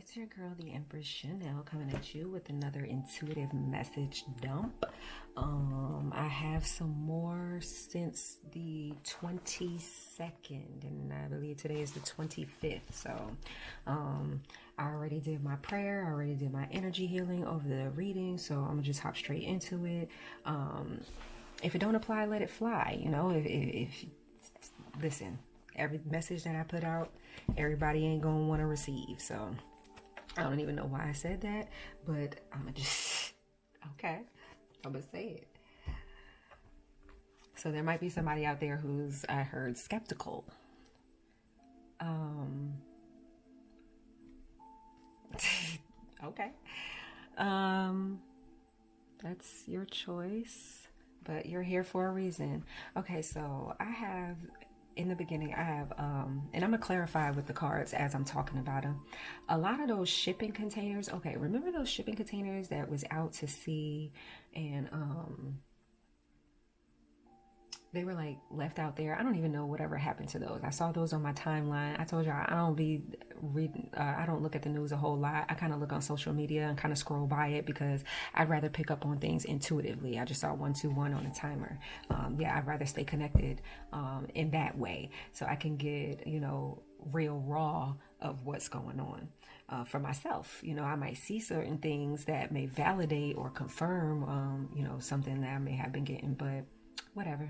It's your girl, the Empress Chanel, coming at you with another intuitive message dump. I have some more since the 22nd, and I believe today is the 25th. So, I already did my prayer, I already did my energy healing over the reading, so I'm gonna just hop straight into it. If it don't apply, let it fly. You know, if listen, every message that I put out, everybody ain't gonna want to receive. So I don't even know why I said that, but I'm gonna just, okay, I'm gonna say it. So there might be somebody out there who's, I heard, skeptical. Okay. That's your choice, but you're here for a reason. Okay, so I have, in the beginning, I have, and I'm gonna clarify with the cards as I'm talking about them. A lot of those shipping containers, okay, remember those shipping containers that was out to sea and, they were like left out there. I don't even know whatever happened to those. I saw those on my timeline. I told y'all I don't be reading, I don't look at the news a whole lot. I kind of look on social media and kind of scroll by it because I'd rather pick up on things intuitively. I just saw 121 on the timer. Yeah, I'd rather stay connected in that way so I can get, you know, real raw of what's going on. For myself, you know, I might see certain things that may validate or confirm, you know, something that I may have been getting, but whatever.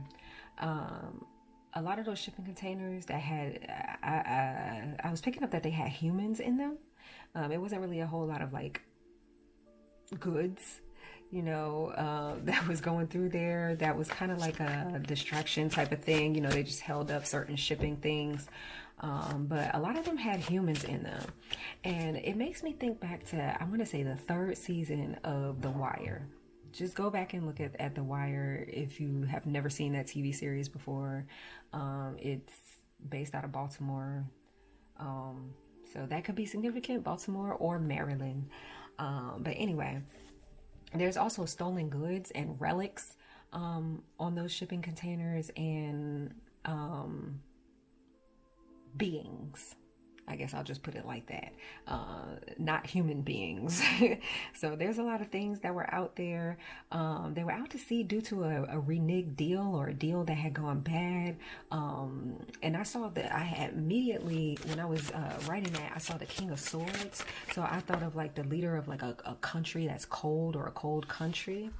A lot of those shipping containers that had, I was picking up that they had humans in them. It wasn't really a whole lot of like goods, you know, that was going through there. That was kind of like a distraction type of thing. You know, they just held up certain shipping things. But a lot of them had humans in them. And it makes me think back to, I want to say the third season of The Wire. Just go back and look at The Wire if you have never seen that TV series before. It's based out of Baltimore. So that could be significant, Baltimore or Maryland. But anyway, there's also stolen goods and relics on those shipping containers and beings. I guess I'll just put it like that. Not human beings. So there's a lot of things that were out there. They were out to sea due to a reneged deal or a deal that had gone bad. And I saw that I had immediately, when I was writing that, I saw the King of Swords. So I thought of like the leader of like a country that's cold or a cold country.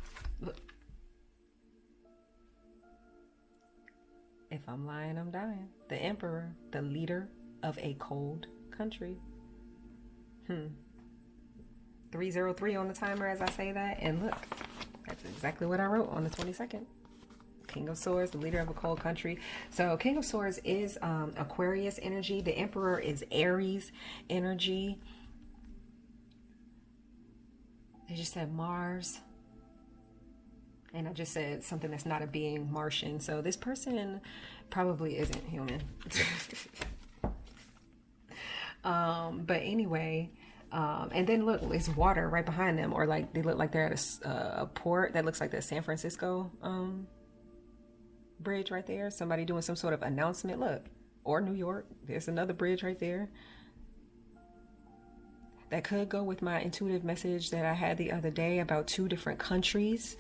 If I'm lying, I'm dying. The Emperor, the leader of a cold country. 303 on the timer as I say that, and look, that's exactly what I wrote on the 22nd. King of Swords, the leader of a cold country. So King of Swords is Aquarius energy. The Emperor is Aries energy. They just said Mars, and I just said something that's not a being, Martian. So this person probably isn't human. But anyway, and then look, it's water right behind them, or like they look like they're at a port that looks like the San Francisco bridge right there. Somebody doing some sort of announcement. Look, or New York. There's another bridge right there. That could go with my intuitive message that I had the other day about two different countries.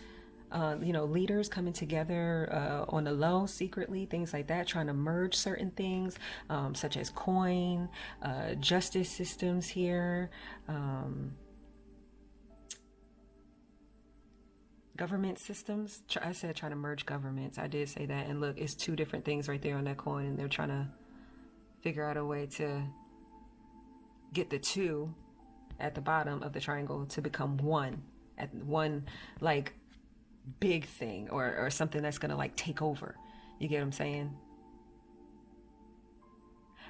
You know, leaders coming together on the low, secretly, things like that, trying to merge certain things, such as coin, justice systems here, government systems. I said trying to merge governments. I did say that. And look, it's two different things right there on that coin, and they're trying to figure out a way to get the two at the bottom of the triangle to become one, at one, like, big thing or something that's gonna like take over. You get what I'm saying?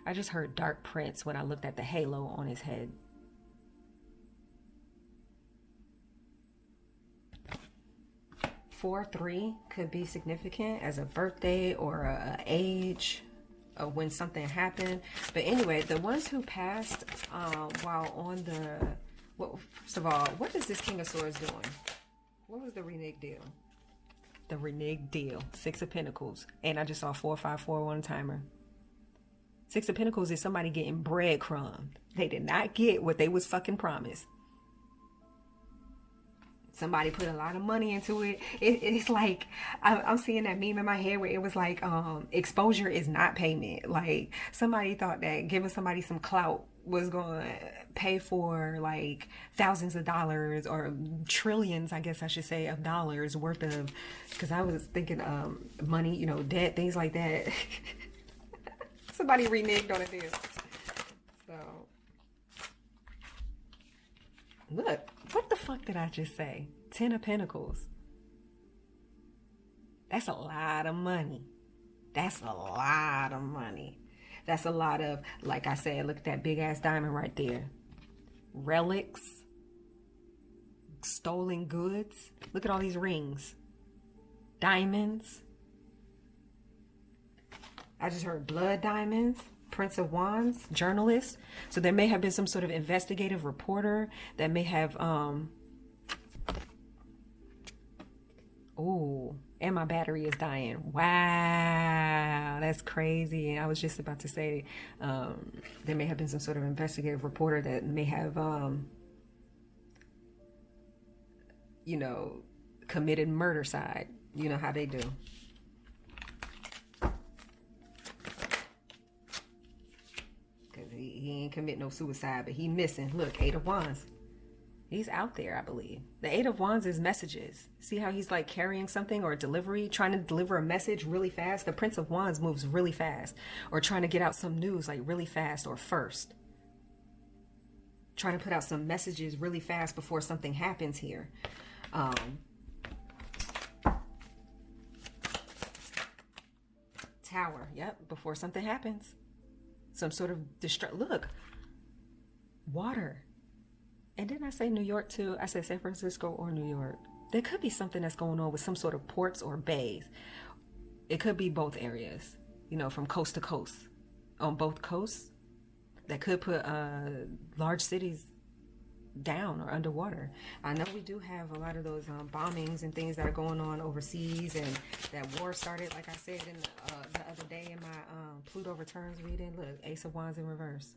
I just heard Dark Prince when I looked at the halo on his head. Four, 3 could be significant as a birthday or a age of when something happened. But anyway, the ones who passed while on the, well, first of all, what is this King of Swords doing? What was the reneged deal? The reneged deal. 6 of Pentacles. And I just saw 454 on a timer. Six of Pentacles is somebody getting breadcrumbed. They did not get what they was fucking promised. Somebody put a lot of money into it. It's like, I'm seeing that meme in my head where it was like, exposure is not payment. Like, somebody thought that giving somebody some clout was going to pay for like thousands of dollars, or trillions, I guess I should say, of dollars worth of, because I was thinking money, you know, debt, things like that. Somebody reneged on a deal. So, look, what the fuck did I just say? 10 of Pentacles. That's a lot of money. That's a lot of money. That's a lot of, like I said, look at that big ass diamond right there. Relics. Stolen goods. Look at all these rings. Diamonds. I just heard blood diamonds. Prince of Wands. Journalist. So there may have been some sort of investigative reporter that may have, oh, and my battery is dying. Wow, that's crazy. And I was just about to say, there may have been some sort of investigative reporter that may have, you know, committed murdercide. You know how they do. Because he ain't commit no suicide, but he missing. Look, 8 of Wands. He's out there, I believe. The 8 of Wands is messages. See how he's like carrying something or delivery, trying to deliver a message really fast. The Prince of Wands moves really fast, or trying to get out some news like really fast or first. Trying to put out some messages really fast before something happens here. Tower, yep, before something happens. Some sort of look, water. And didn't I say New York too? I said San Francisco or New York. There could be something that's going on with some sort of ports or bays. It could be both areas, you know, from coast to coast. On both coasts, that could put large cities down or underwater. I know we do have a lot of those bombings and things that are going on overseas, and that war started, like I said, in the other day in my Pluto returns reading. Look, Ace of Wands in reverse.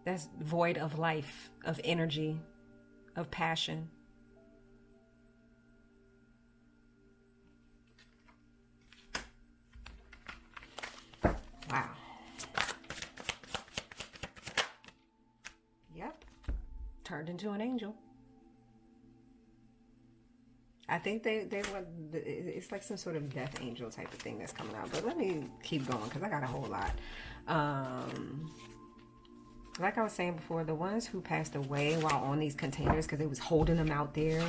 That's void of life, of energy, of passion. Wow. Yep. Turned into an angel. I think they want, it's like some sort of death angel type of thing that's coming out. But let me keep going because I got a whole lot. Like I was saying before, the ones who passed away while on these containers, because they was holding them out there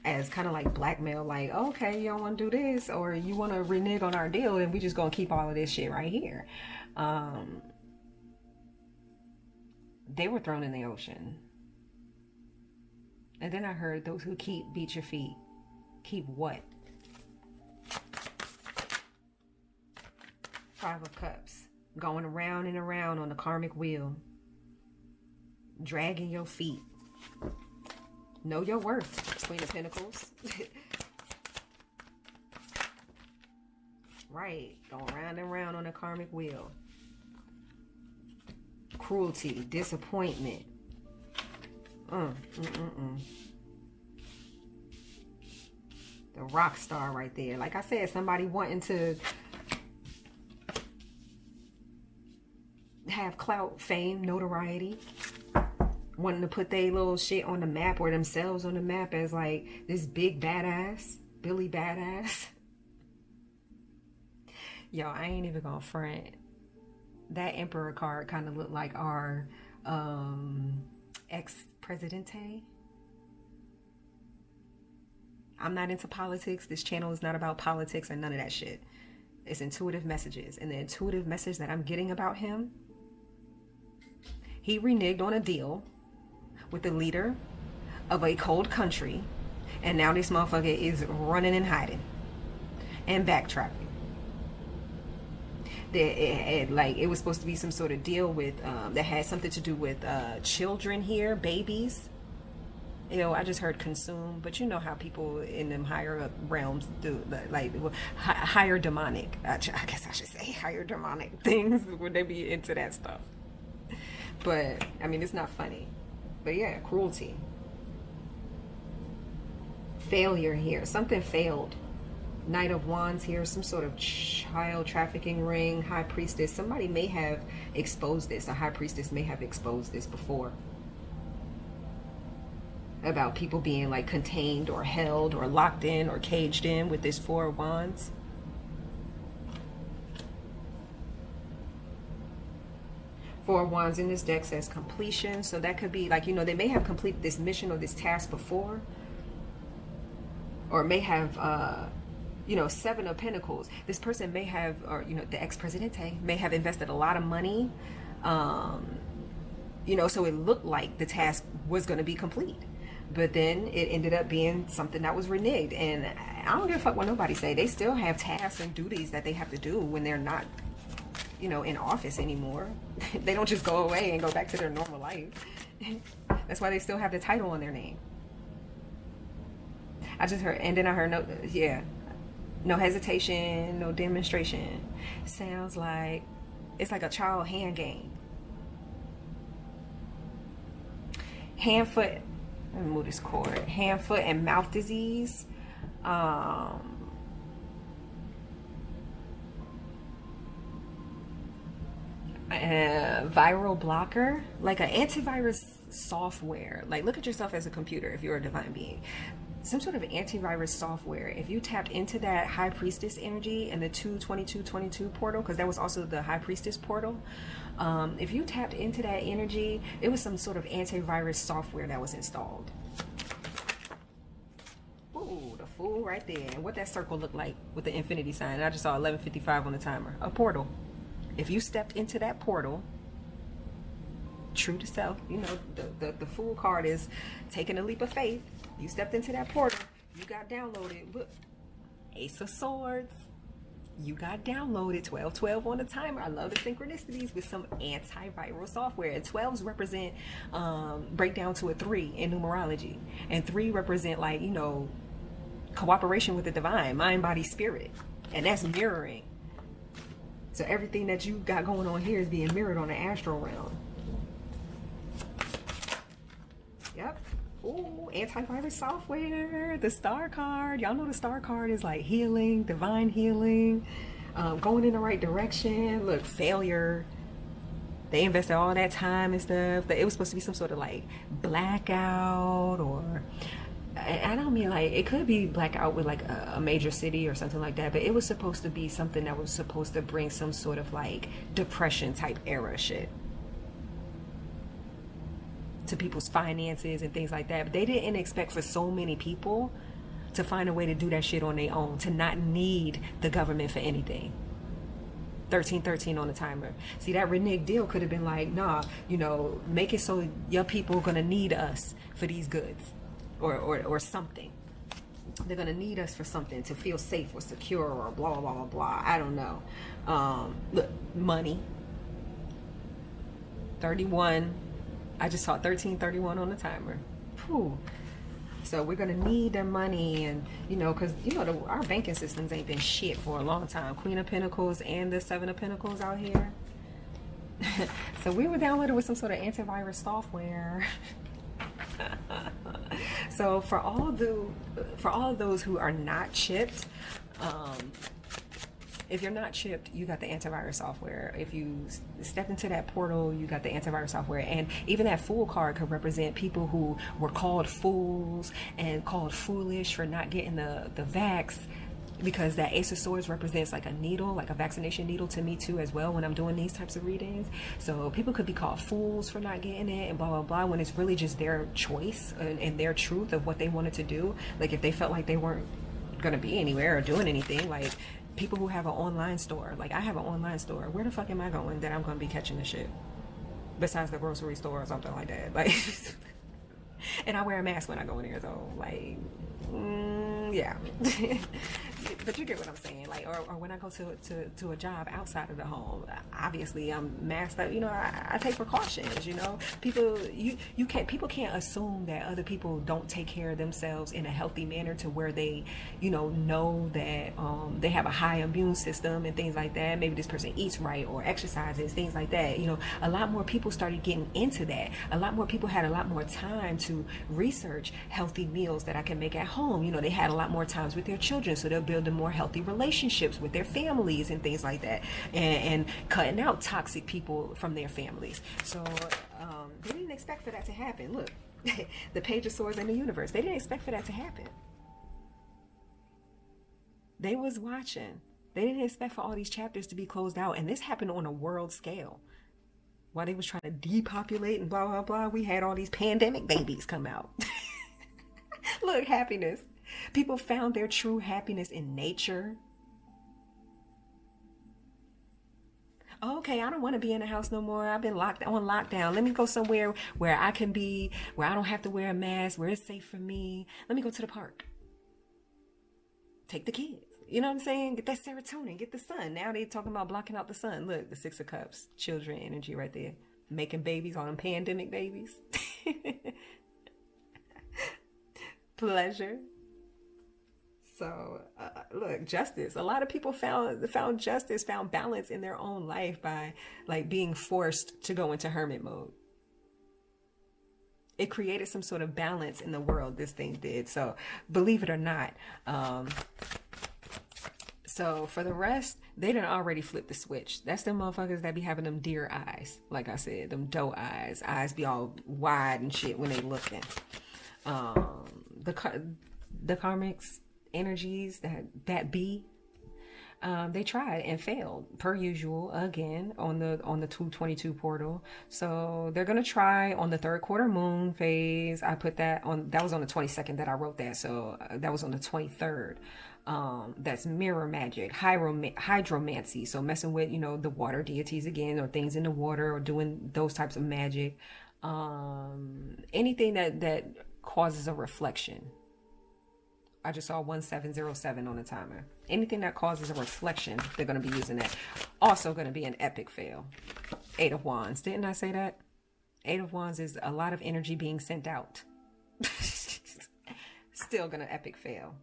as kind of like blackmail, like, okay, you don't want to do this, or you want to renege on our deal, and we just gonna keep all of this shit right here. They were thrown in the ocean. And then I heard those who keep beat your feet. Keep what? 5 of Cups. Going around and around on the karmic wheel. Dragging your feet. Know your worth, Queen of Pentacles. Right. Going round and round on the karmic wheel. Cruelty. Disappointment. The rock star right there. Like I said, somebody wanting to have clout, fame, notoriety, wanting to put their little shit on the map, or themselves on the map as like this big badass, Billy Badass. Yo, I ain't even gonna front. That Emperor card kind of looked like our ex-presidente. I'm not into politics. This channel is not about politics or none of that shit. It's intuitive messages. And the intuitive message that I'm getting about him, he reneged on a deal with the leader of a cold country, and now this motherfucker is running and hiding and backtracking. It was supposed to be some sort of deal with that had something to do with children here, babies, I just heard consume, but you know how people in them higher up realms do, like higher demonic. I guess I should say higher demonic things. Would they be into that stuff? But I mean, it's not funny. But yeah, cruelty, failure here. Something failed. Knight of Wands here, some sort of child trafficking ring, high priestess. Somebody may have exposed this. A high priestess may have exposed this before, about people being like contained or held or locked in or caged in with this Four of Wands. Four of Wands in this deck says completion. So that could be like, they may have completed this mission or this task before, or may have Seven of Pentacles. This person may have, or the ex-presidente may have invested a lot of money, so it looked like the task was going to be complete, but then it ended up being something that was reneged. And I don't give a fuck what nobody say. They still have tasks and duties that they have to do when they're not in office anymore. They don't just go away and go back to their normal life. That's why they still have the title on their name. I just heard, and then I heard no hesitation, no demonstration. Sounds like it's like a child hand game. Hand, foot, let me move this cord. Hand, foot, and mouth disease. Viral blocker, like an antivirus software. Like, look at yourself as a computer if you're a divine being. Some sort of antivirus software. If you tapped into that high priestess energy and the 22222 portal, because that was also the high priestess portal, if you tapped into that energy, it was some sort of antivirus software that was installed. Ooh, the Fool right there. And what that circle looked like with the infinity sign. I just saw 11:55 on the timer. A portal. If you stepped into that portal, true to self, the Fool card is taking a leap of faith. You stepped into that portal, you got downloaded. Look, Ace of Swords, you got downloaded. 1212 on the timer. I love the synchronicities with some antiviral software. And 12s represent break down to a 3 in numerology, and 3 represent like cooperation with the divine, mind, body, spirit, and that's mirroring. So everything that you got going on here is being mirrored on the astral realm. Yep. Ooh, antivirus software. The Star card. Y'all know the Star card is like healing, divine healing, going in the right direction. Look, failure. They invested all that time and stuff. It was supposed to be some sort of like blackout, or I don't mean like, it could be blackout with like a major city or something like that, but it was supposed to be something that was supposed to bring some sort of like depression type era shit to people's finances and things like that. But they didn't expect for so many people to find a way to do that shit on their own, to not need the government for anything. 1313 on the timer. See, that reneged deal could have been like, nah, make it so your people are gonna need us for these goods, or something. They're gonna need us for something to feel safe or secure or blah blah blah blah. I don't know. Look, money. 31. I just saw 1331 on the timer. Whew. So we're gonna need the money, and because our banking systems ain't been shit for a long time. Queen of Pentacles and the Seven of Pentacles out here. So we were downloaded with some sort of antivirus software. So for all of those who are not chipped, if you're not chipped, you got the antivirus software. If you step into that portal, you got the antivirus software. And even that Fool card could represent people who were called fools and called foolish for not getting the vax, because that Ace of Swords represents like a needle, like a vaccination needle to me too as well when I'm doing these types of readings. So people could be called fools for not getting it and blah blah blah, when it's really just their choice and their truth of what they wanted to do. Like if they felt like they weren't gonna be anywhere or doing anything, like people who have an online store, like I have an online store, where the fuck am I going that I'm gonna be catching the shit besides the grocery store or something like that? Like and I wear a mask when I go in there, so like yeah. But you get what I'm saying, like, or when I go to a job outside of the home, obviously I'm masked up. You know, I take precautions. You know, people can't assume that other people don't take care of themselves in a healthy manner to where they, know that they have a high immune system and things like that. Maybe this person eats right or exercises, things like that. You know, a lot more people started getting into that. A lot more people had a lot more time to research healthy meals that I can make at home. You know, they had a lot more times with their children, so they're building more healthy relationships with their families and things like that, and cutting out toxic people from their families. So they didn't expect for that to happen. Look, the Page of Swords in the universe. They didn't expect for that to happen. They was watching. They didn't expect for all these chapters to be closed out, and this happened on a world scale. While they was trying to depopulate and blah blah blah, we had all these pandemic babies come out. Look, happiness. People found their true happiness in nature. Okay, I don't want to be in the house no more. I've been on lockdown. Let me go somewhere where I can be, where I don't have to wear a mask, where it's safe for me. Let me go to the park. Take the kids. You know what I'm saying? Get that serotonin, get the sun. Now they talking about blocking out the sun. Look, the Six of Cups, children energy right there. Making babies, all them pandemic babies. Pleasure. So look, justice. A lot of people found justice, found balance in their own life by like being forced to go into hermit mode. It created some sort of balance in the world, this thing did. So believe it or not, so for the rest, they done already flipped the switch. That's them motherfuckers that be having them deer eyes. Like I said, them doe eyes. Eyes be all wide and shit when they looking. The karmics energies that be, they tried and failed per usual again on the 222 portal. So they're gonna try on the third quarter moon phase. I put that on. That was on the 22nd that I wrote that. So that was on the 23rd. That's mirror magic, hydromancy. So messing with, the water deities again, or things in the water, or doing those types of magic. Anything that causes a reflection. I just saw 1707 on the timer. Anything that causes a reflection, they're going to be using that. Also going to be an epic fail. Eight of Wands. Didn't I say that? Eight of Wands is a lot of energy being sent out. Still going to epic fail.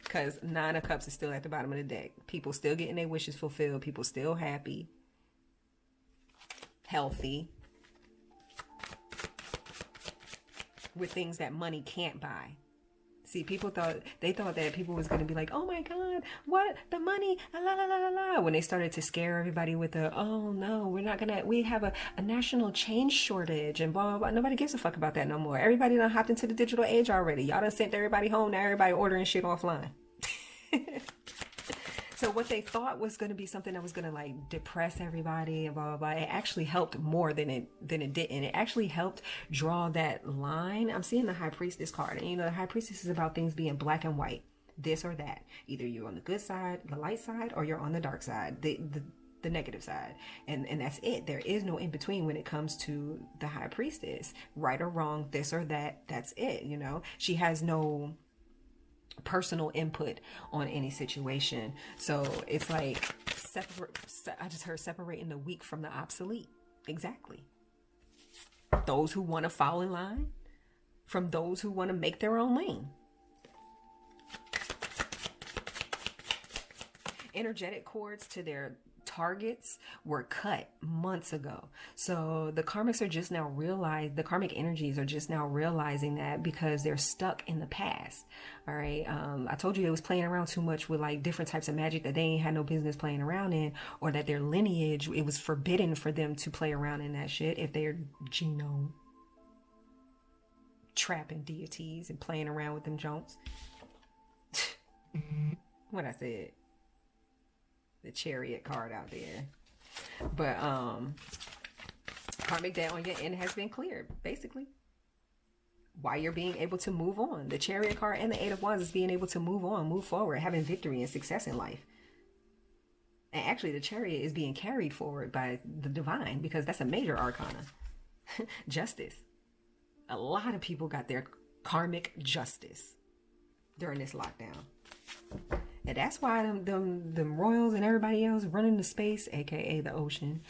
Because Nine of Cups is still at the bottom of the deck. People still getting their wishes fulfilled. People still happy. Healthy. With things that money can't buy. See, people thought that people was going to be like, oh my God, what? The money, la la la la la. When they started to scare everybody with the, oh no, we have a national change shortage and blah, blah, blah. Nobody gives a fuck about that no more. Everybody done hopped into the digital age already. Y'all done sent everybody home. Now everybody ordering shit offline. So what they thought was going to be something that was going to like depress everybody and blah, blah, blah. It actually helped more than it didn't. It actually helped draw that line. I'm seeing the High Priestess card, and the High Priestess is about things being black and white, this or that. Either you're on the good side, the light side, or you're on the dark side, the negative side. And that's it. There is no in between when it comes to the High Priestess. Right or wrong, this or that, that's it, She has no personal input on any situation. So it's like I just heard separating the weak from the obsolete. Exactly. Those who want to fall in line from those who want to make their own lane. Energetic cords to their targets were cut months ago. So the karmics are just now the karmic energies are just now realizing that because they're stuck in the past. All right. I told you it was playing around too much with like different types of magic that they ain't had no business playing around in, or that their lineage, it was forbidden for them to play around in that shit if they're genome trapping deities and playing around with them jonks. What I said. The Chariot card out there. But karmic debt on your end has been cleared, basically. Why you're being able to move on. The Chariot card and the Eight of Wands is being able to move on, move forward, having victory and success in life. And actually the Chariot is being carried forward by the divine, because that's a major arcana. Justice. A lot of people got their karmic justice during this lockdown. And that's why them royals and everybody else running to space, aka the ocean,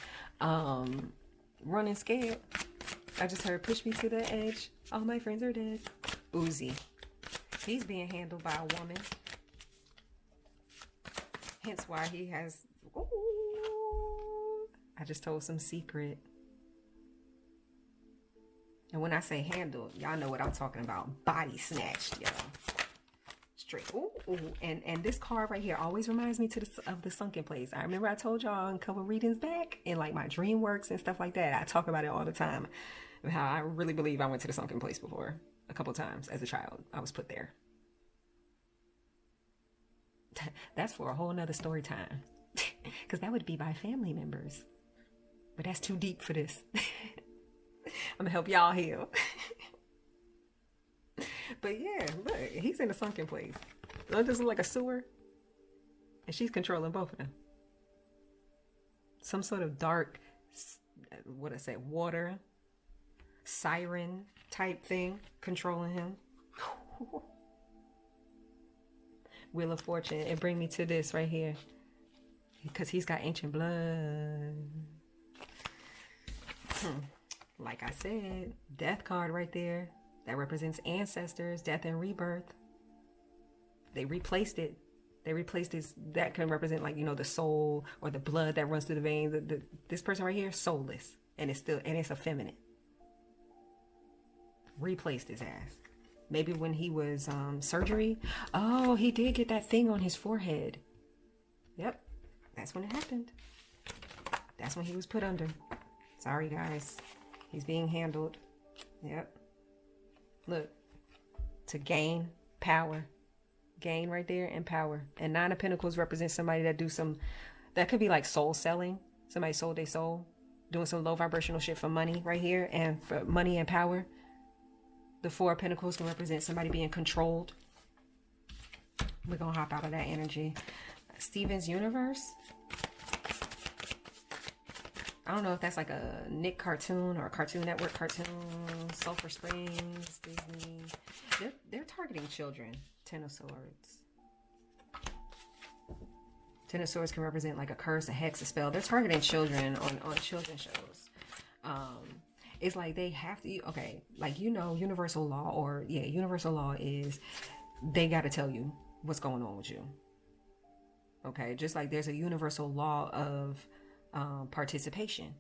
running scared. I just heard push me to the edge. All my friends are dead. Uzi. He's being handled by a woman. Hence why he has... Ooh, I just told some secret. And when I say handled, y'all know what I'm talking about. Body snatched, y'all. Straight. Ooh, ooh. And this card right here always reminds me of the sunken place. I remember I told y'all in a couple readings back in like my dream works and stuff like that. I talk about it all the time. How I really believe I went to the sunken place before. A couple times as a child. I was put there. That's for a whole nother story time. Because that would be by family members. But that's too deep for this. I'm going to help y'all heal. But yeah, look, he's in a sunken place. Doesn't this look like a sewer? And she's controlling both of them. Some sort of dark, what I say, water, siren type thing controlling him. Wheel of Fortune. It bring me to this right here. Because he's got ancient blood. Like I said, death card right there. That represents ancestors, death and rebirth. They replaced it. They replaced this. That can represent, like, you know, the soul or the blood that runs through the veins. This person right here, soulless. And it's still, and it's effeminate. Replaced his ass. Maybe when he was surgery. Oh, he did get that thing on his forehead. Yep. That's when it happened. That's when he was put under. Sorry, guys. He's being handled. Yep. Look. To gain power. Gain right there and power. And Nine of Pentacles represents somebody that do some... That could be like soul selling. Somebody sold their soul. Doing some low vibrational shit for money right here. And for money and power. The Four of Pentacles can represent somebody being controlled. We're going to hop out of that energy. Steven's Universe. I don't know if that's like a Nick cartoon or a Cartoon Network cartoon. Sulphur Springs, Disney. They're targeting children. Ten of Swords. Ten of Swords can represent like a curse, a hex, a spell. They're targeting children on children's shows. It's like they have to, okay, like, you know, universal law, or yeah, universal law is they got to tell you what's going on with you. Okay, just like there's a universal law of participation.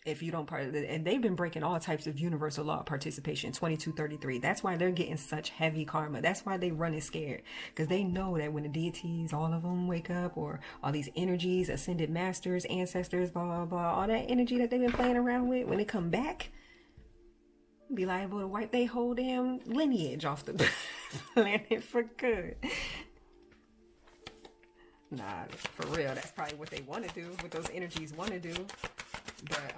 If you don't and they've been breaking all types of universal law participation, 2233. That's why they're getting such heavy karma. That's why they running scared, because they know that when the deities, all of them wake up, or all these energies, ascended masters, ancestors, blah, blah, blah, all that energy that they've been playing around with, when they come back, be liable to wipe their whole damn lineage off the planet for good. Nah, for real, that's probably what they want to do, what those energies want to do. But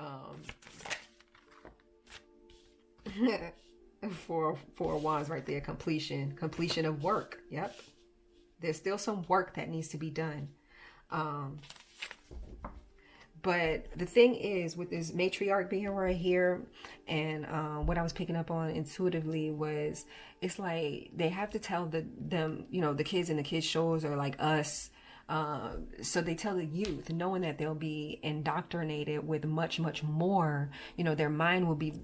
Four of Wands right there, completion of work. Yep, there's still some work that needs to be done. But the thing is, with this matriarch being right here, and what I was picking up on intuitively was, it's like they have to tell them, you know, the kids in the kids shows are like us. So they tell the youth, knowing that they'll be indoctrinated with much, much more, you know, their mind will be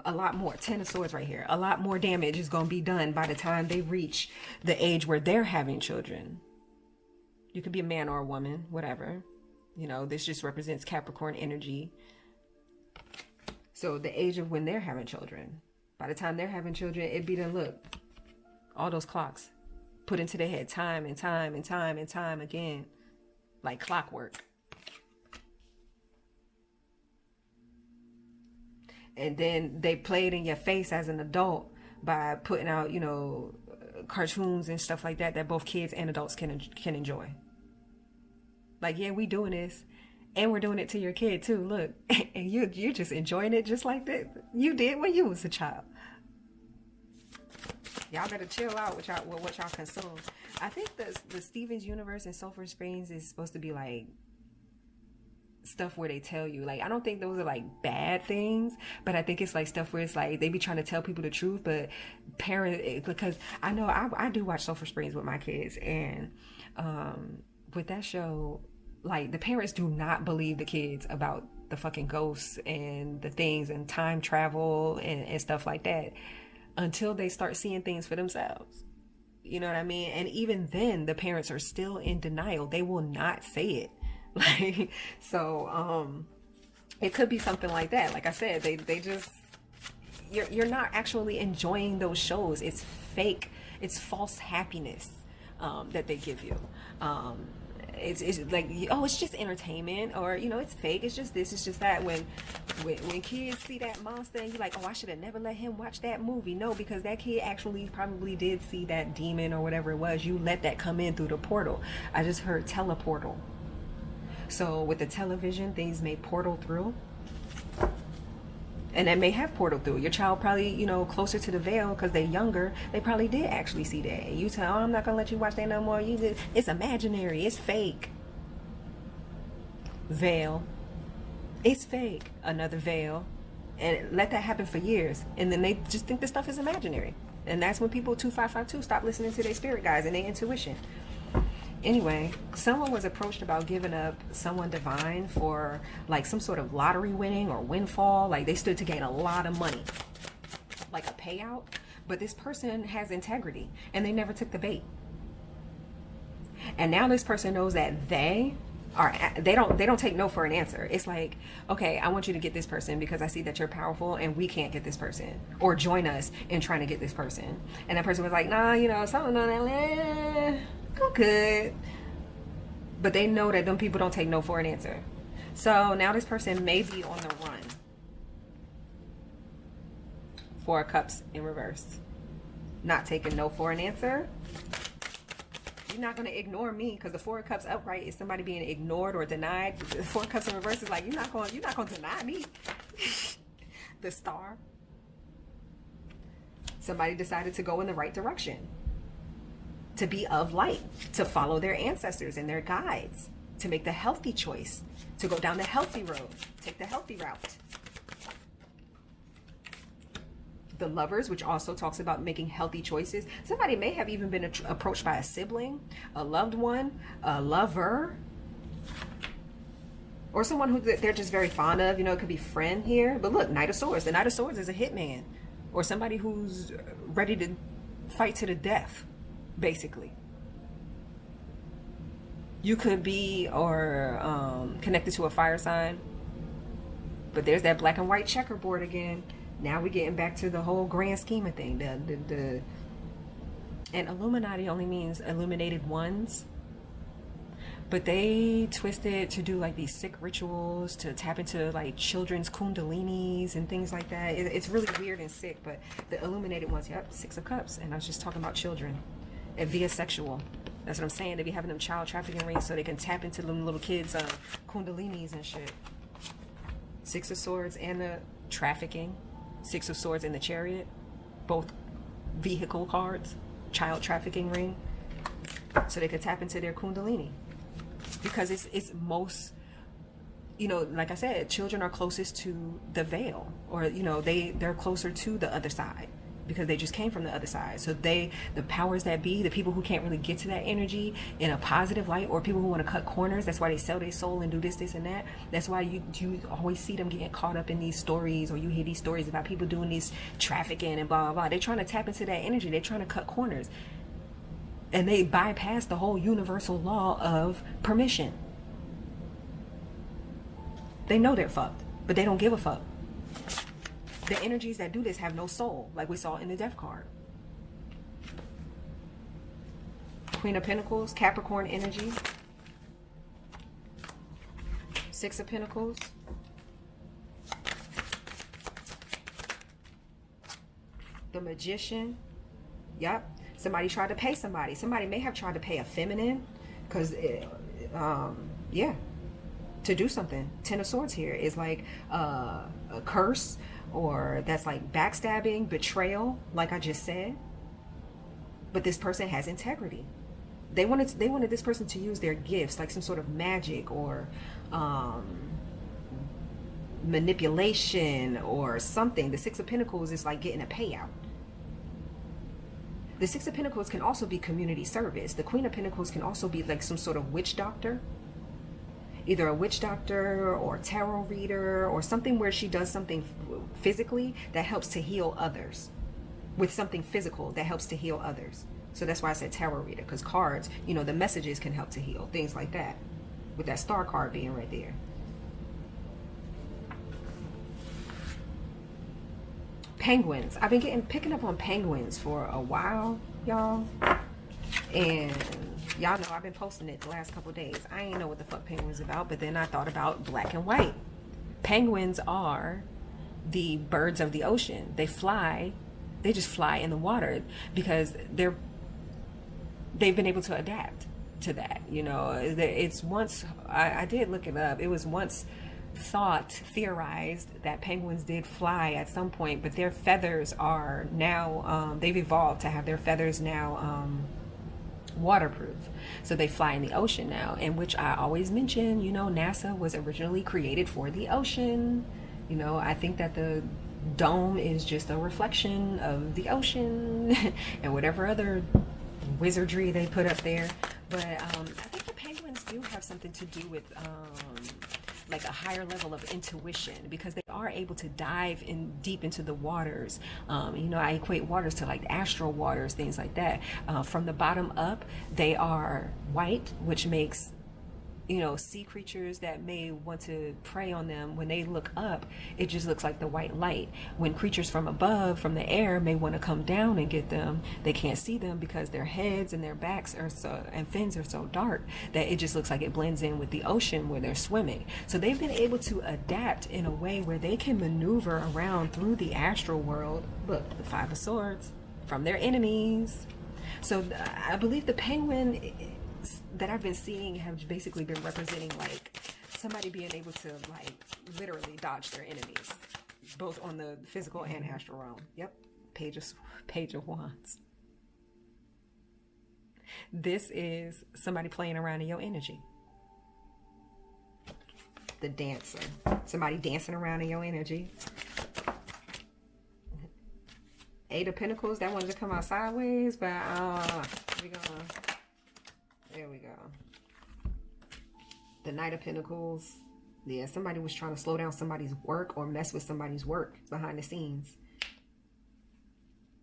a lot more. Ten of Swords right here. A lot more damage is going to be done by the time they reach the age where they're having children. You could be a man or a woman, whatever. You know, this just represents Capricorn energy. So the age of when they're having children. By the time they're having children, it'd be done, look, all those clocks put into their head time and time and time and time again, like clockwork. And then they play it in your face as an adult by putting out, you know, cartoons and stuff like that that both kids and adults can enjoy. Like, yeah, we doing this, and we're doing it to your kid too. Look, and you're just enjoying it just like that you did when you was a child. Y'all better chill out with what y'all consume. I think the Steven's Universe in Sulphur Springs is supposed to be like stuff where they tell you, like, I don't think those are like bad things, but I think it's like stuff where it's like they be trying to tell people the truth, but parents, because I know I do watch Sulfur Springs with my kids, and with that show, like, the parents do not believe the kids about the fucking ghosts and the things and time travel and stuff like that until they start seeing things for themselves. You know what I mean? And even then, the parents are still in denial. They will not say it. Like, so, it could be something like that. Like I said, they just, you're not actually enjoying those shows. It's fake. It's false happiness, that they give you. It's like, oh, it's just entertainment, or, you know, it's fake, it's just this, it's just that. When kids see that monster and you're like, oh, I should have never let him watch that movie. No, because that kid actually probably did see that demon or whatever it was. You let that come in through the portal. I just heard teleportal. So with the television, things may portal through, and that may have portal through. Your child probably, you know, closer to the veil because they're younger, they probably did actually see that. You tell, oh, I'm not gonna let you watch that no more. It's imaginary, it's fake. Veil, it's fake. Another veil, and let that happen for years, and then they just think this stuff is imaginary. And that's when people 2552 stop listening to their spirit guides and their intuition. Anyway, someone was approached about giving up someone divine for like some sort of lottery winning or windfall. Like, they stood to gain a lot of money, like a payout. But this person has integrity and they never took the bait. And now this person knows that they don't take no for an answer. It's like, okay, I want you to get this person because I see that you're powerful and we can't get this person, or join us in trying to get this person. And that person was like, nah, you know, something on that, I'm good. But they know that them people don't take no for an answer. So now this person may be on the run. Four of Cups in reverse. Not taking no for an answer. You're not going to ignore me, because the Four of Cups upright is somebody being ignored or denied. The Four of Cups in reverse is like, you're not going to deny me. The Star. Somebody decided to go in the right direction, to be of light, to follow their ancestors and their guides, to make the healthy choice, to go down the healthy road, take the healthy route. The Lovers, which also talks about making healthy choices. Somebody may have even been approached by a sibling, a loved one, a lover, or someone who they're just very fond of. You know, it could be friend here. But look, Knight of Swords. The Knight of Swords is a hitman, or somebody who's ready to fight to the death, basically. You could be connected to a fire sign. But there's that black and white checkerboard again. Now we're getting back to the whole grand scheme of thing. And Illuminati only means illuminated ones. But they twist it to do like these sick rituals, to tap into like children's kundalinis and things like that. It's really weird and sick. But the illuminated ones, yep, Six of Cups. And I was just talking about children. And via sexual. That's what I'm saying. They be having them child trafficking rings so they can tap into them little kids' kundalinis and shit. Six of Swords and the trafficking. Six of Swords in the Chariot, both vehicle cards, child trafficking ring, so they could tap into their kundalini, because it's most, you know, like I said, children are closest to the veil, or, you know, they're closer to the other side because they just came from the other side. So the powers that be, the people who can't really get to that energy in a positive light, or people who want to cut corners, that's why they sell their soul and do this and that. That's why you always see them getting caught up in these stories, or you hear these stories about people doing these trafficking and blah, blah, blah. They're trying to tap into that energy. They're trying to cut corners. And they bypass the whole universal law of permission. They know they're fucked, but they don't give a fuck. The energies that do this have no soul, like we saw in the Death card. Queen of Pentacles, Capricorn energy. Six of Pentacles. The Magician. Yep. Somebody tried to pay somebody. Somebody may have tried to pay a feminine, because, yeah, to do something. Ten of Swords here is like a curse, or that's like backstabbing, betrayal, like I just said. But this person has integrity. they wanted this person to use their gifts, like some sort of magic or manipulation or something. The Six of Pentacles is like getting a payout. The Six of Pentacles can also be community service. The Queen of Pentacles can also be like some sort of witch doctor. Either a witch doctor or tarot reader or something where she does something physically that helps to heal others. With something physical that helps to heal others. So that's why I said tarot reader, because cards, you know, the messages can help to heal. Things like that. With that star card being right there. Penguins. I've been picking up on penguins for a while, y'all. And y'all know I've been posting it the last couple days. I ain't know what the fuck penguins about, but then I thought about black and white. Penguins are the birds of the ocean. They fly. They just fly in the water because they've been able to adapt to that. You know, it's once, I did look it up. It was once theorized that penguins did fly at some point, but their feathers are now, they've evolved to have their feathers now waterproof. So they fly in the ocean now, and which I always mention, you know, NASA was originally created for the ocean. You know, I think that the dome is just a reflection of the ocean and whatever other wizardry they put up there. But I think the penguins do have something to do with like a higher level of intuition, because they are able to dive in deep into the waters. You know, I equate waters to like astral waters, things like that. From the bottom up, they are white, which makes, you know, sea creatures that may want to prey on them, when they look up, it just looks like the white light. When creatures from above, from the air, may want to come down and get them, they can't see them because their heads and their backs are and fins are so dark that it just looks like it blends in with the ocean where they're swimming. So they've been able to adapt in a way where they can maneuver around through the astral world. Look, the Five of Swords, from their enemies. So I believe the penguin that I've been seeing have basically been representing like somebody being able to like literally dodge their enemies, both on the physical and astral realm. Yep, Page of Wands. This is somebody playing around in your energy. The Dancer, somebody dancing around in your energy. Eight of Pentacles, that wanted to come out sideways, but we're gonna. There we go. The Knight of Pentacles. Yeah, somebody was trying to slow down somebody's work or mess with somebody's work behind the scenes.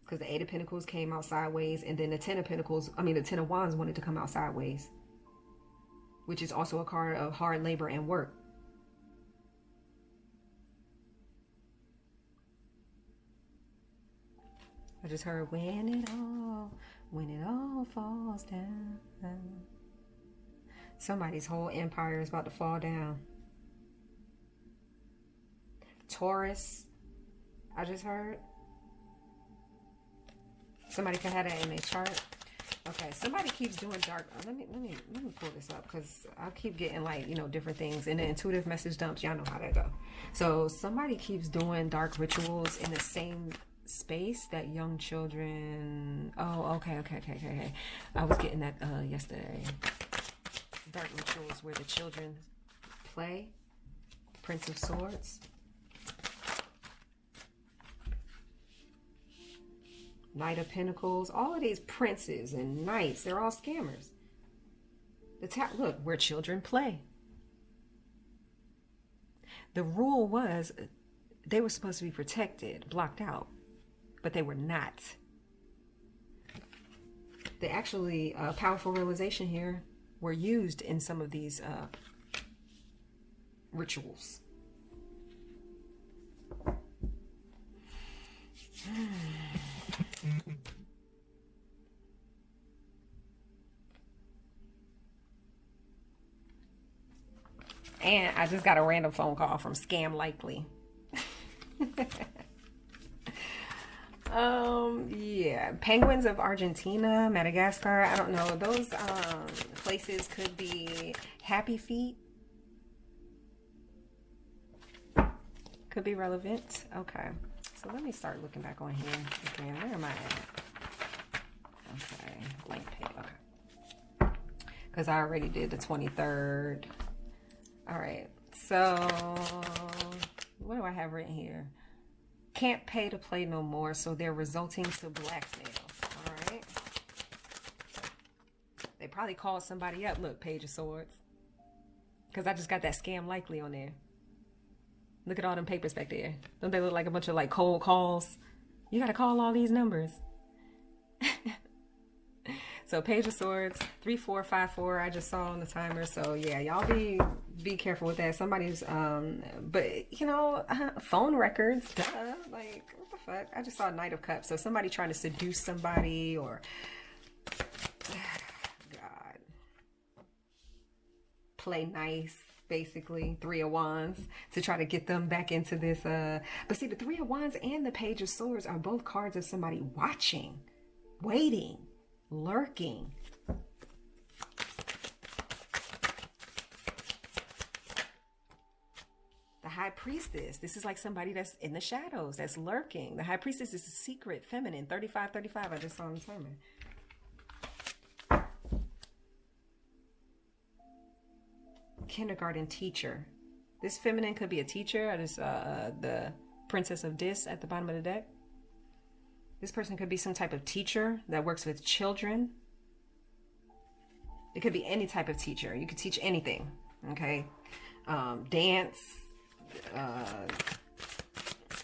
Because the Eight of Pentacles came out sideways, and then the Ten of Pentacles, the Ten of Wands wanted to come out sideways. Which is also a card of hard labor and work. I just heard when it all falls down. Somebody's whole empire is about to fall down. Taurus, I just heard. Somebody could have that in their chart. Okay, somebody keeps doing dark. Let me pull this up, because I keep getting like, you know, different things in the intuitive message dumps. Y'all know how that go. So somebody keeps doing dark rituals in the same space that young children. Oh, okay. I was getting that yesterday. Dark rituals where the children play. Prince of Swords. Knight of Pentacles. All of these princes and knights, they're all scammers. Look, where children play. The rule was they were supposed to be protected, blocked out, but they were not. They actually, powerful realization here, were used in some of these rituals. And I just got a random phone call from Scam Likely. Yeah, penguins of Argentina, Madagascar, I don't know. Those places could be happy feet. Could be relevant. Okay, so let me start looking back on here again. Where am I at? Okay, blank page. Okay. because I already did the 23rd. All right, so what do I have written here? Can't pay to play no more, so they're resulting to blackmail. All right. They probably called somebody up. Look, Page of Swords. Because I just got that scam likely on there. Look at all them papers back there. Don't they look like a bunch of like cold calls? You got to call all these numbers. So Page of Swords, 3454. I just saw on the timer. So yeah, y'all be careful with that. Somebody's but you know, phone records, duh. Like what the fuck? I just saw Knight of Cups. So somebody trying to seduce somebody, or God, play nice. Basically, Three of Wands, to try to get them back into this. But see, the Three of Wands and the Page of Swords are both cards of somebody watching, waiting, lurking. The High Priestess. This is like somebody that's in the shadows, that's lurking. The High Priestess is a secret, feminine. 3535. I just saw on the timer. Kindergarten teacher. This feminine could be a teacher. I just the Princess of Dis at the bottom of the deck. This person could be some type of teacher that works with children. It could be any type of teacher. You could teach anything. Okay, dance,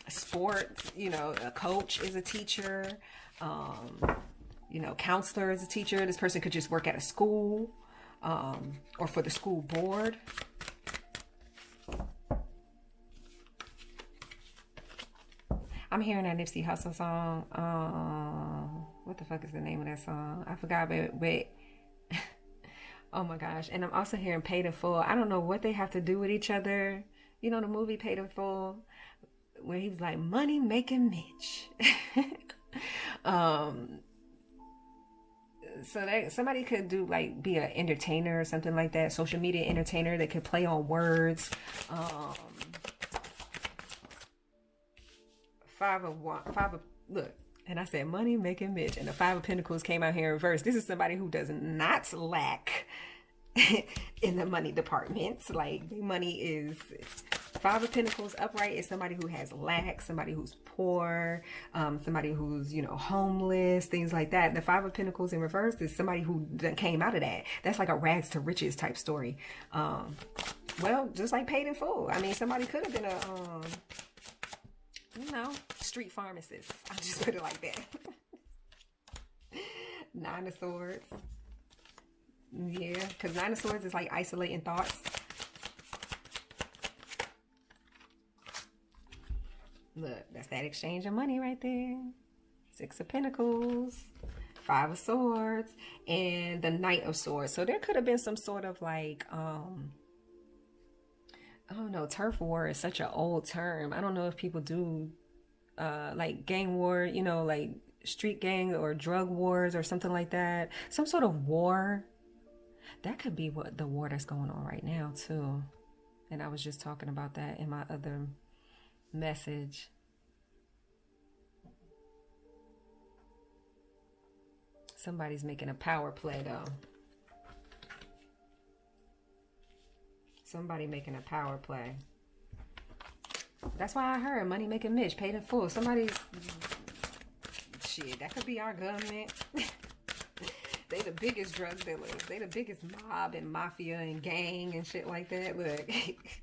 sports. You know, a coach is a teacher. You know, counselor is a teacher. This person could just work at a school. Or for the school board. I'm hearing that Nipsey Hussle song. What the fuck is the name of that song? I forgot, but oh my gosh. And I'm also hearing Paid in Full. I don't know what they have to do with each other. You know the movie Paid in Full, where he was like, money making Mitch. So that somebody could do like be an entertainer or something like that, social media entertainer that could play on words. Look, and I said money making Mitch, and the Five of Pentacles came out here in reverse. This is somebody who does not lack in the money department. Like the money is Five of Pentacles upright is somebody who has lack, somebody who's poor, somebody who's, you know, homeless, things like that. The Five of Pentacles in reverse is somebody who came out of that. That's like a rags to riches type story. Well, just like Paid in Full. I mean, somebody could have been a, you know, street pharmacist. I'll just put it like that. Nine of Swords. Yeah, because Nine of Swords is like isolating thoughts. Look, that's that exchange of money right there. Six of Pentacles, Five of Swords, and the Knight of Swords. So there could have been some sort of like, I don't know, turf war is such an old term. I don't know if people do like gang war, you know, like street gang or drug wars or something like that. Some sort of war. That could be what the war that's going on right now too. And I was just talking about that in my other message. Somebody's making a power play though. Somebody making a power play. That's why I heard money making Mitch, Paid in Full. Somebody's shit. That could be our government. They the biggest drug dealers. They the biggest mob and mafia and gang and shit like that. Look,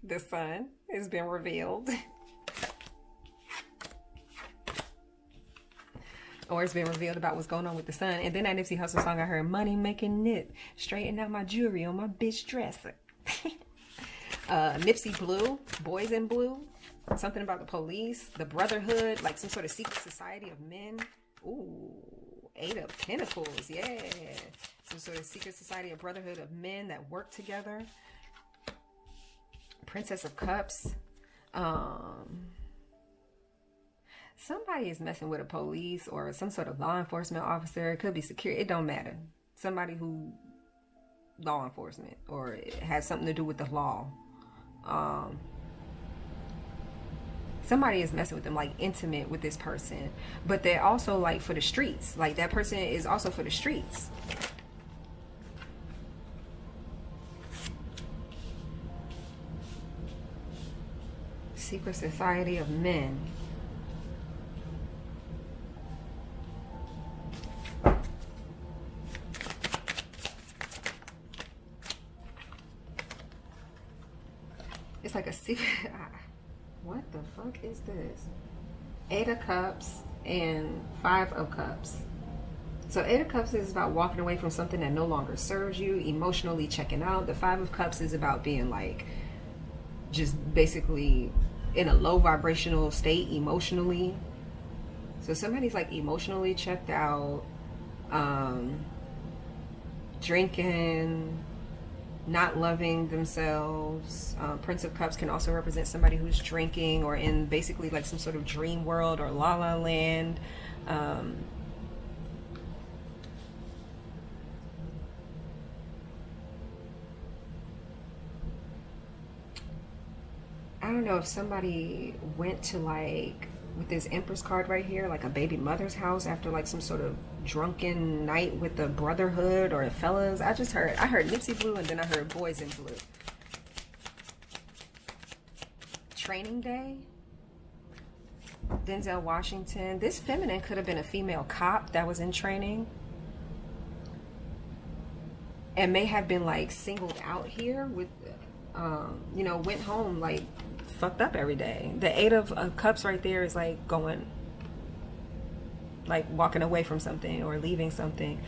the sun has been revealed. Or it's been revealed about what's going on with the sun. And then that Nipsey Hussle song I heard, money making Nip, straighten out my jewelry on my bitch dresser. Nipsey Blue, Boys in Blue, something about the police, the brotherhood, like some sort of secret society of men. Ooh, Eight of Pentacles, yeah. Some sort of secret society of brotherhood of men that work together. Princess of Cups. Somebody is messing with a police or some sort of law enforcement officer. It could be security. It don't matter. Somebody who law enforcement or it has something to do with the law. Somebody is messing with them, like intimate with this person, but they're also like for the streets. Like that person is also for the streets. Secret Society of Men. It's like a secret. What the fuck is this? 8 of Cups and 5 of Cups. So 8 of Cups is about walking away from something that no longer serves you, emotionally checking out. The 5 of Cups is about being like just basically in a low vibrational state emotionally. So somebody's like emotionally checked out, drinking, not loving themselves. Prince of Cups can also represent somebody who's drinking or in basically like some sort of dream world or la la land. I don't know if somebody went to like, with this Empress card right here, like a baby mother's house after like some sort of drunken night with the brotherhood or the fellas. I heard Nipsey Blue and then I heard Boys in Blue. Training Day. Denzel Washington. This feminine could have been a female cop that was in training and may have been like singled out here with, you know, went home like fucked up every day. The 8 of Cups right there is like going, like walking away from something or leaving something.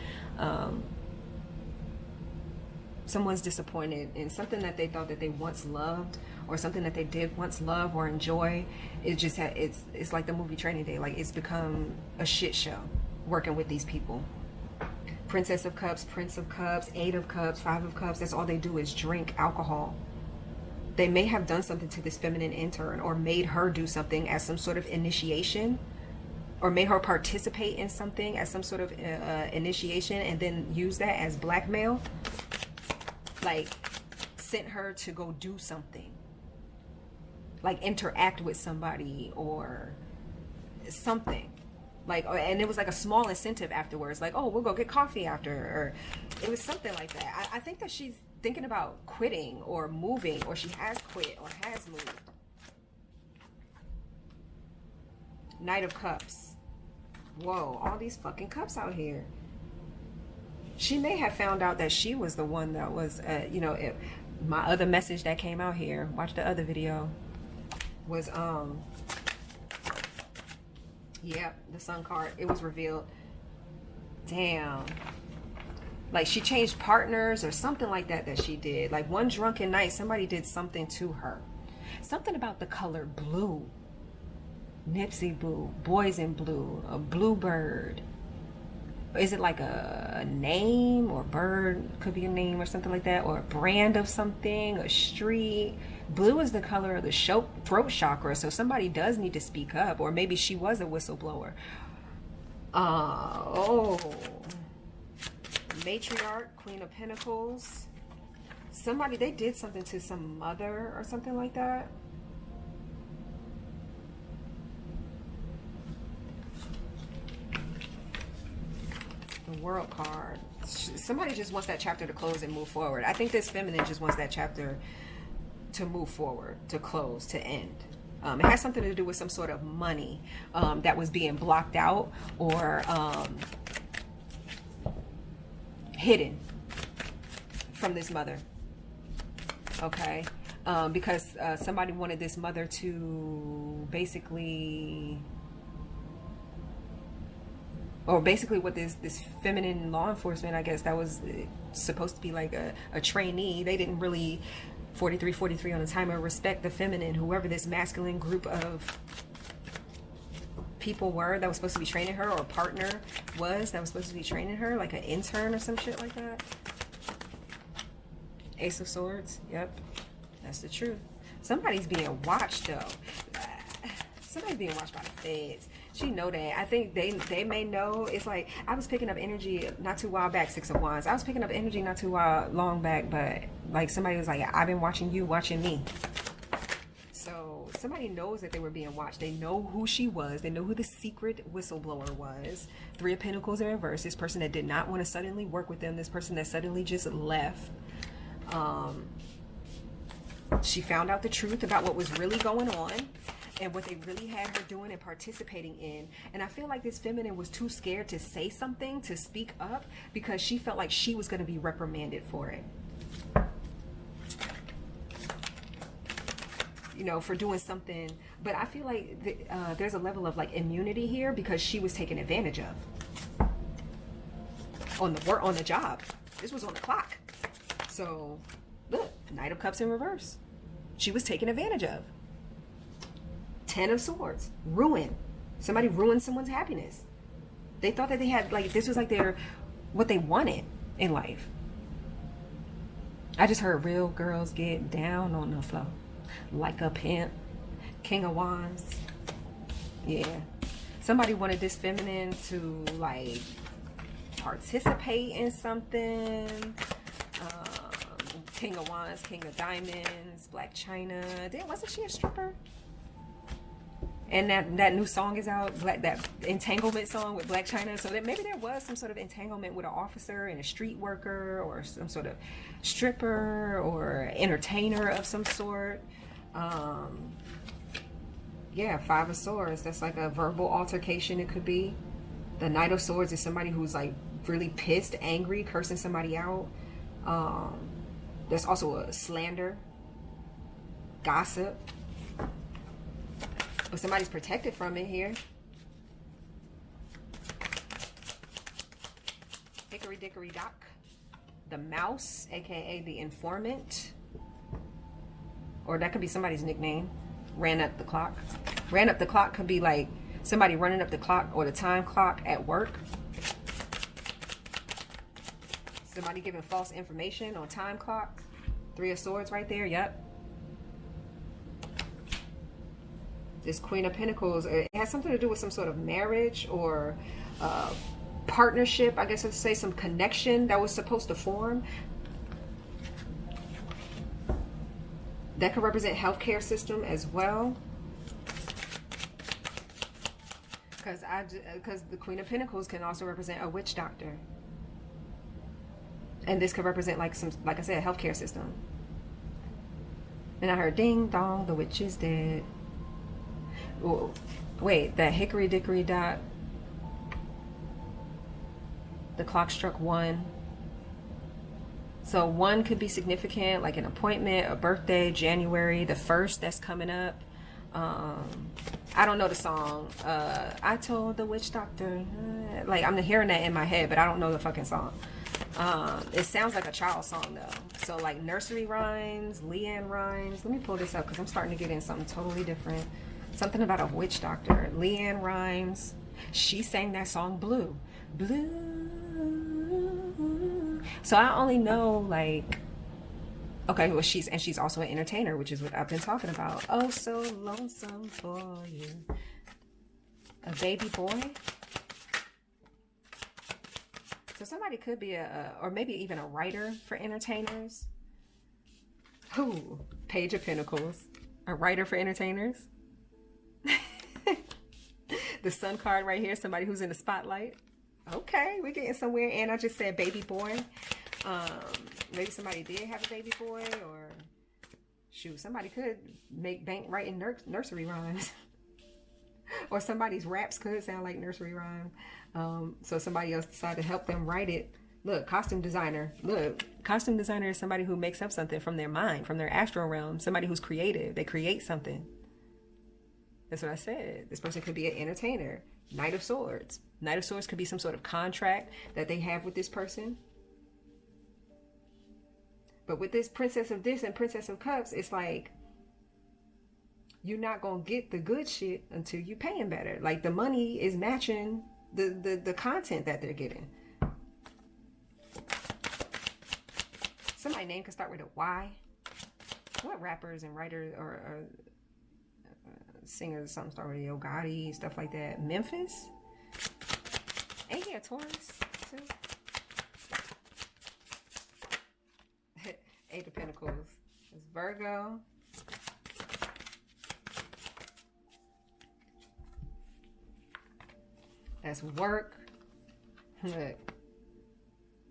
Someone's disappointed in something that they thought that they once loved, or something that they did once love or enjoy. It just it's like the movie Training Day. Like it's become a shit show working with these people. Princess of Cups, Prince of Cups, 8 of Cups, 5 of Cups. That's all they do is drink alcohol. They may have done something to this feminine intern or made her do something as some sort of initiation, or made her participate in something as some sort of initiation, and then use that as blackmail. Like sent her to go do something, like interact with somebody or something. Like, and it was like a small incentive afterwards, like, oh, we'll go get coffee after, or it was something like that. I think that she's thinking about quitting or moving, or she has quit or has moved. Knight of Cups. Whoa, all these fucking cups out here. She may have found out that she was the one that was, you know, my other message that came out here, watch the other video, was, yep, the Sun card. It was revealed. Damn. Like she changed partners or something like that she did. Like one drunken night, somebody did something to her. Something about the color blue. Nipsey Blue, Boys in Blue, a bluebird. Is it like a name or bird? Could be a name or something like that, or a brand of something, a street. Blue is the color of the throat chakra, so somebody does need to speak up, or maybe she was a whistleblower. Matriarch, Queen of Pentacles. Somebody, they did something to some mother or something like that. The World card. Somebody just wants that chapter to close and move forward. I think this feminine just wants that chapter to move forward, to close, to end. It has something to do with some sort of money that was being blocked out or hidden from this mother. Okay, because somebody wanted this mother to basically, or basically what this feminine law enforcement, I guess that was supposed to be like a trainee. They didn't really 43 on the timer respect the feminine, whoever this masculine group of people were that was supposed to be training her, or partner was that was supposed to be training her, like an intern or some shit like that. Ace of Swords. Yep, that's the truth. Somebody's being watched though. Somebody's being watched by the feds. She know that. I think they may know. It's like I was picking up energy not too while back. 6 of Wands. I was picking up energy not too long back, but like somebody was like, I've been watching you, watching me. So somebody knows that they were being watched. They know who she was. They know who the secret whistleblower was. 3 of Pentacles in reverse. This person that did not want to suddenly work with them. This person that suddenly just left. She found out the truth about what was really going on and what they really had her doing and participating in. And I feel like this feminine was too scared to say something, to speak up, because she felt like she was going to be reprimanded for it. You know, for doing something. But I feel like there's a level of like immunity here because she was taken advantage of on the job. This was on the clock. So look, Knight of Cups in reverse. She was taken advantage of. 10 of Swords, ruin. Somebody ruined someone's happiness. They thought that they had, like, this was like what they wanted in life. I just heard real girls get down on the floor like a pimp. King of Wands. Yeah. Somebody wanted this feminine to like participate in something. King of Wands, King of Diamonds, Black China. Wasn't she a stripper? And that new song is out, that entanglement song with Black China. So that maybe there was some sort of entanglement with an officer and a street worker, or some sort of stripper or entertainer of some sort. Yeah, 5 of Swords. That's like a verbal altercation. It could be. The Knight of Swords is somebody who's like really pissed, angry, cursing somebody out. There's also a slander, gossip. But somebody's protected from it here. Hickory Dickory Dock. The Mouse, aka the Informant. Or that could be somebody's nickname. Ran up the clock. Ran up the clock could be like somebody running up the clock or the time clock at work. Somebody giving false information on time clock. 3 of Swords right there. Yep. This Queen of Pentacles, it has something to do with some sort of marriage or partnership. I guess I'd say some connection that was supposed to form. That could represent healthcare system as well. Because the Queen of Pentacles can also represent a witch doctor. And this could represent like I said, healthcare system. And I heard ding dong, the witch is dead. Ooh, wait, that Hickory Dickory Dock. The clock struck 1. So 1 could be significant, like an appointment, a birthday, January the 1st that's coming up. I don't know the song. I told the witch doctor. Like, I'm hearing that in my head, but I don't know the fucking song. It sounds like a child song though. So like nursery rhymes, Leanne rhymes. Let me pull this up because I'm starting to get in something totally different. Something about a witch doctor. Leanne rhymes. She sang that song Blue. Blue. So I only know like, okay, well she's also an entertainer, which is what I've been talking about. Oh, so lonesome for you. A baby boy. So somebody could be or maybe even a writer for entertainers. Ooh, Page of Pentacles. A writer for entertainers. The Sun card right here, somebody who's in the spotlight. Okay, we're getting somewhere. And I just said baby boy. Maybe somebody did have a baby boy, or shoot, somebody could make bank writing nursery rhymes. Or somebody's raps could sound like nursery rhyme. So somebody else decided to help them write it. Look, costume designer. Look, costume designer is somebody who makes up something from their mind, from their astral realm. Somebody who's creative. They create something. That's what I said. This person could be an entertainer. Knight of Swords. Knight of Swords could be some sort of contract that they have with this person. But with this Princess of this and Princess of Cups, it's like, you're not going to get the good shit until you pay them better. Like, the money is matching the content that they're getting. Somebody's name could start with a Y. What rappers and writers or singers, something start with Yo Gotti, stuff like that. Memphis? Ain't he a Taurus too? 8 of Pentacles. It's Virgo. That's work.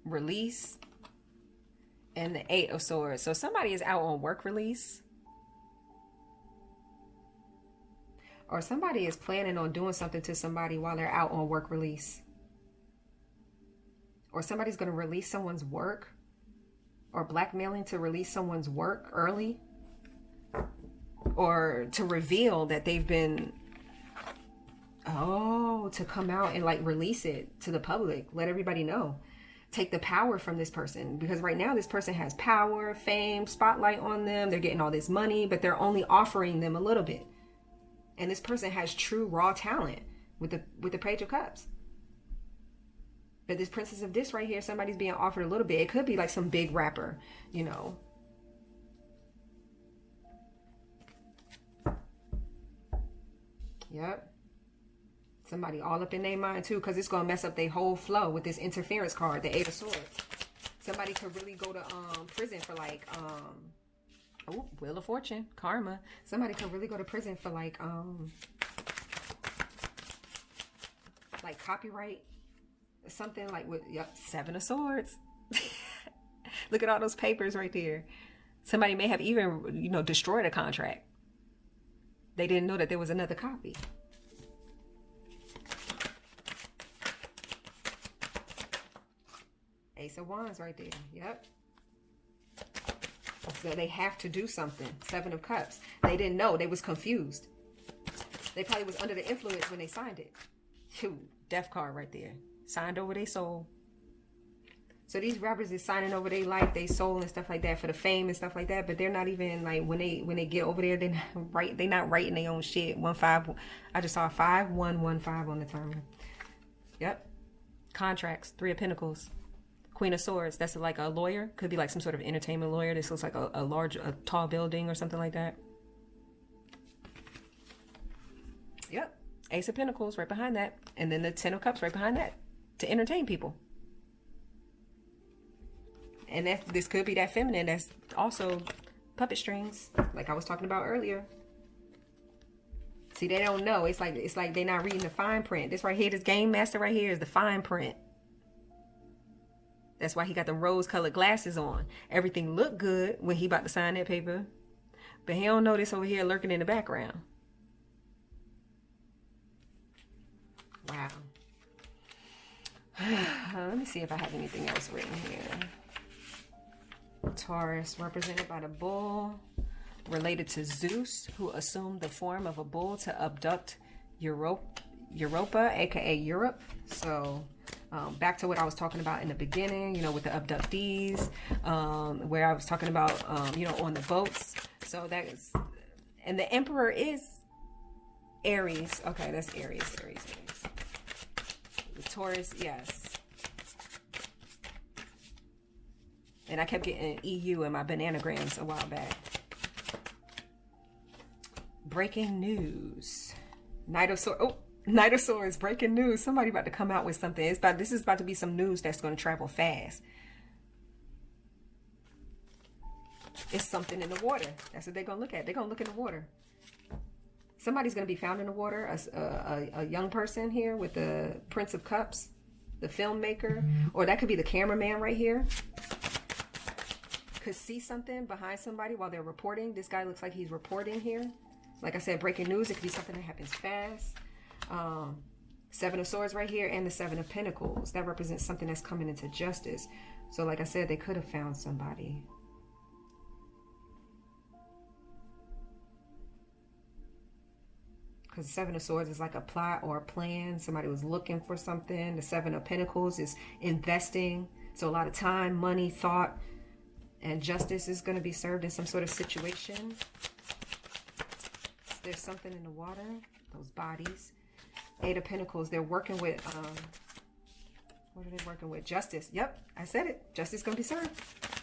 Release. And the 8 of Swords. So somebody is out on work release. Or somebody is planning on doing something to somebody while they're out on work release. Or somebody's going to release someone's work, or blackmailing to release someone's work early, or to reveal that they've been, to come out and like release it to the public, let everybody know, take the power from this person. Because right now this person has power, fame, spotlight on them, they're getting all this money, but they're only offering them a little bit. And this person has true raw talent with the Page of Cups. But this Princess of this right here, somebody's being offered a little bit. It could be like some big rapper, you know. Yep. Somebody all up in their mind too, because it's going to mess up their whole flow with this interference card, the Eight of Swords. Somebody could really go to prison for like, Wheel of Fortune, karma. Somebody could really go to prison for like copyright. Something like with, yep, Seven of Swords. Look at all those papers right there. Somebody may have even, you know, destroyed a contract. They didn't know that there was another copy. Ace of Wands right there. Yep. So they have to do something. Seven of Cups. They didn't know. They was confused. They probably was under the influence when they signed it. Phew, death card right there. Signed over their soul. So these rappers is signing over their life, their soul and stuff like that for the fame and stuff like that. But they're not even like, when they get over there, they're not writing their own shit. 1-5. I just saw 5-1-1-5 on the timer. Yep. Contracts. 3 of Pentacles. Queen of Swords. That's like a lawyer. Could be like some sort of entertainment lawyer. This looks like a tall building or something like that. Yep. Ace of Pentacles right behind that. And then the 10 of Cups right behind that. To entertain people. And this could be that feminine that's also puppet strings, like I was talking about earlier. See, they don't know. It's like they're not reading the fine print. This right here, this game master right here is the fine print. That's why he got the rose-colored glasses on. Everything looked good when he about to sign that paper, but he don't know this over here lurking in the background. Wow. Let me see if I have anything else written here. Taurus, represented by the bull, related to Zeus, who assumed the form of a bull to abduct Europa, aka Europe. So back to what I was talking about in the beginning, you know, with the abductees, where I was talking about, you know, on the boats. So that is, and the Emperor is Aries. Okay, that's Aries. The Taurus, yes. And I kept getting EU in my bananagrams a while back. Breaking news. Knight of Swords. Oh, Knight of Swords. Breaking news. Somebody about to come out with something. This is about to be some news that's going to travel fast. It's something in the water. That's what they're going to look at. They're going to look in the water. Somebody's going to be found in the water. A young person here with the Prince of Cups, the filmmaker, or that could be the cameraman right here. Could see something behind somebody while they're reporting. This guy looks like he's reporting here. Like I said, breaking news. It could be something that happens fast. Seven of Swords right here, and the Seven of Pentacles. That represents something that's coming into justice. So like I said, they could have found somebody. Because the Seven of Swords is like a plot or a plan. Somebody was looking for something. The Seven of Pentacles is investing. So a lot of time, money, thought, and justice is going to be served in some sort of situation. There's something in the water. Those bodies. Eight of Pentacles. They're working with, what are they working with? Justice. Yep, I said it. Justice is going to be served.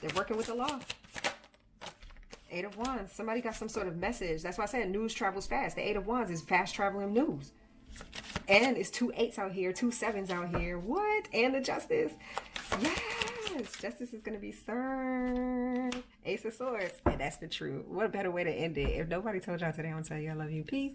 They're working with the law. Eight of Wands. Somebody got some sort of message. That's why I said news travels fast. The Eight of Wands is fast traveling news. And it's 2 8s out here, 2 7s out here. What? And the Justice. Yes. Justice is going to be served. Ace of Swords. And that's the truth. What a better way to end it. If nobody told y'all today, I'm going to tell you I love you. Peace.